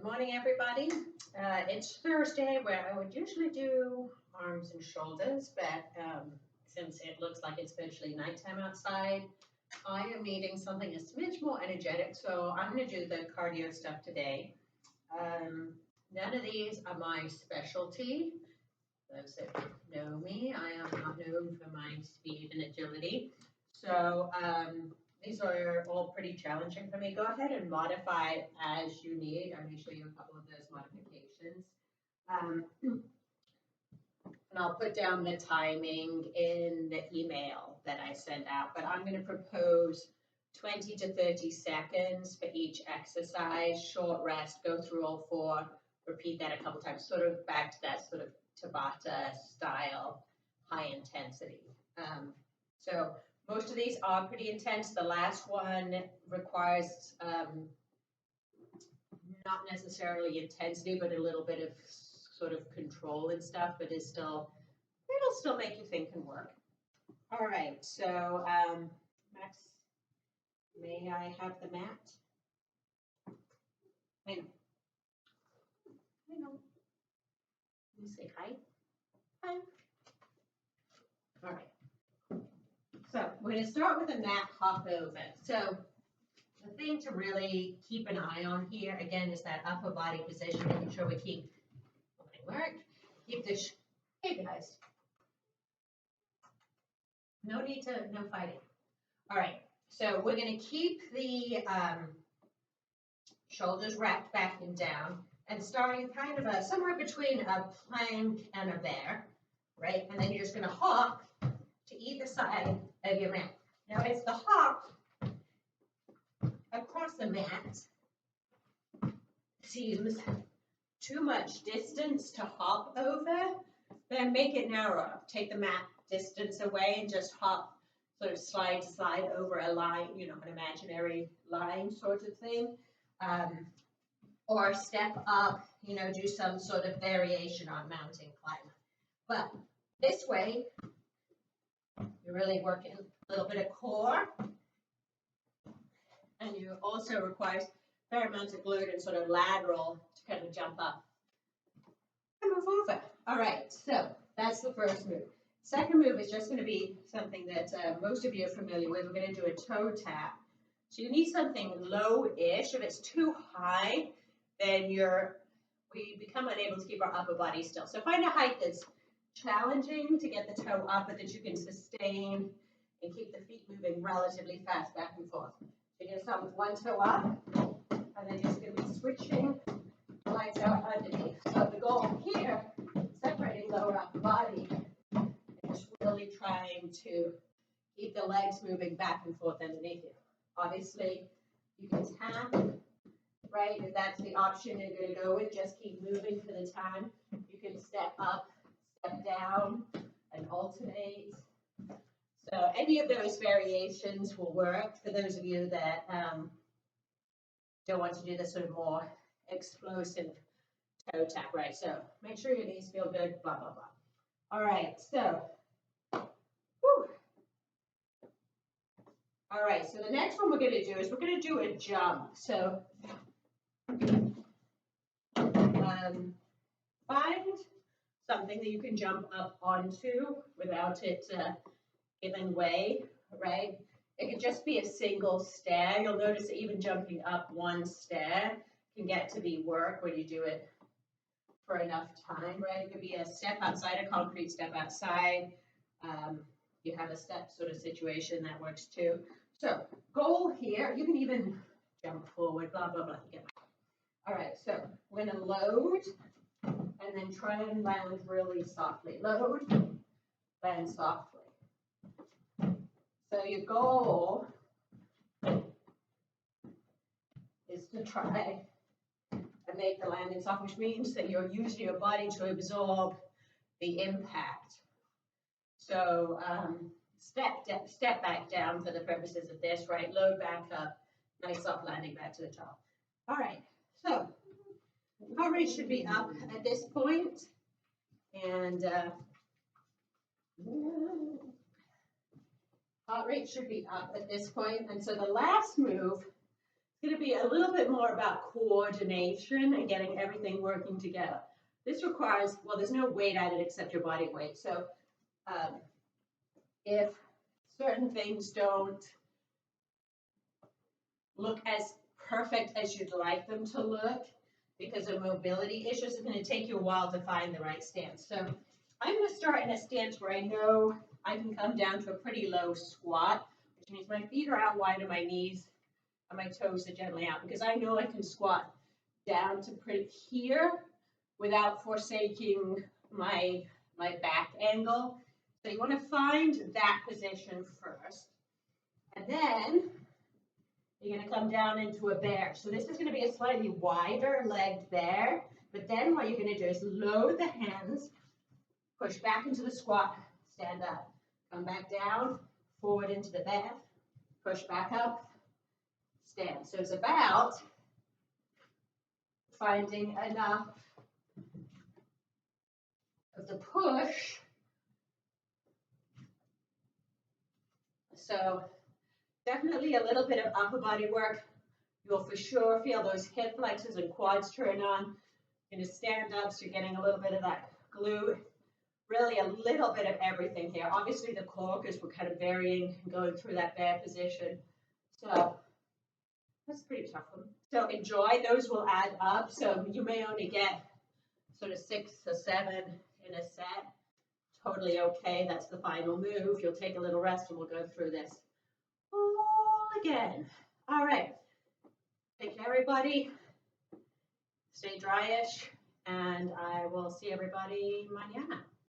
Good morning, everybody. It's Thursday where I would usually do arms and shoulders, but since it looks like it's virtually nighttime outside, I am needing something a smidge more energetic, so I'm going to do the cardio stuff today. None of these are my specialty. Those that know me, I am not known for my speed and agility. So these are all pretty challenging for me. Go ahead and modify as you need. I may show you a couple of those modifications. And I'll put down the timing in the email that I send out, but I'm going to propose 20 to 30 seconds for each exercise, short rest, go through all four, repeat that a couple times, sort of back to that sort of Tabata style, high intensity. So most of these are pretty intense. The last one requires not necessarily intensity, but a little bit of sort of control and stuff, but it'll still make you think and work. All right, so Max, may I have the mat? I know. Let me say hi. Hi. All right. So we're going to start with a mat hop over. So the thing to really keep an eye on here, again, is that upper body position, making sure we keep work. Keep this. Hey guys. No fighting. All right. So we're going to keep the shoulders wrapped back and down, and starting kind of somewhere between a plank and a bear, right? And then you're just going to hop to either side of your mat. Now it's the hop across the mat seems too much distance to hop over, then make it narrower. Take the mat distance away and just hop, sort of slide to slide over a line, an imaginary line sort of thing. Or step up, do some sort of variation on mountain climber. But this way, you're really working a little bit of core, and you also requires a fair amount of glute and sort of lateral to kind of jump up and move over. All right, so that's the first move. Second move is just going to be something that most of you are familiar with. We're going to do a toe tap. So you need something low-ish. If it's too high, then we become unable to keep our upper body still. So find a height that's challenging to get the toe up, but that you can sustain and keep the feet moving relatively fast back and forth. So you're going to start with one toe up, and then you're just going to be switching legs out underneath. So the goal here, separating lower upper body, is really trying to keep the legs moving back and forth underneath you. Obviously, you can tap, right? If that's the option you're going to go with, just keep moving for the time. You can step up, step down, and alternate. So any of those variations will work for those of you that don't want to do the sort of more explosive toe tap, right? So make sure your knees feel good, blah, blah, blah. All right, so, whew. All right, so the next one we're going to do is we're going to do a jump. So find something that you can jump up onto without it giving way, right? It could just be a single stair. You'll notice that even jumping up one stair can get to be work when you do it for enough time, right? It could be a step outside, a concrete step outside. You have a step sort of situation that works too. So goal here, you can even jump forward, blah, blah, blah. All right, so we're going to load and then try and land really softly. Load, land softly. So your goal is to try and make the landing soft, which means that you're using your body to absorb the impact. So step back down for the purposes of this, right? Load back up, nice soft landing back to the top. All right, so heart rate should be up at this point, and heart rate should be up at this point. And so the last move is going to be a little bit more about coordination and getting everything working together. This requires, well, there's no weight added except your body weight. So if certain things don't look as perfect as you'd like them to look because of mobility issues, it's going to take you a while to find the right stance. So I'm going to start in a stance where I know I can come down to a pretty low squat, which means my feet are out wide and my knees and my toes are gently out, because I know I can squat down to pretty here without forsaking my back angle. So you want to find that position first. And then you're going to come down into a bear. So this is going to be a slightly wider legged bear. But then what you're going to do is load the hands, push back into the squat, stand up. Come back down, forward into the bear, push back up, stand. So it's about finding enough of the push. So definitely a little bit of upper body work. You'll for sure feel those hip flexors and quads turn on. You're going to stand up, so you're getting a little bit of that glute. Really a little bit of everything here. Obviously the core, because we're kind of varying and going through that bear position. So that's a pretty tough one. So enjoy, those will add up. So you may only get sort of 6 or 7 in a set. Totally okay, that's the final move. You'll take a little rest and we'll go through this all again. All right, take care everybody. Stay dryish, and I will see everybody mañana.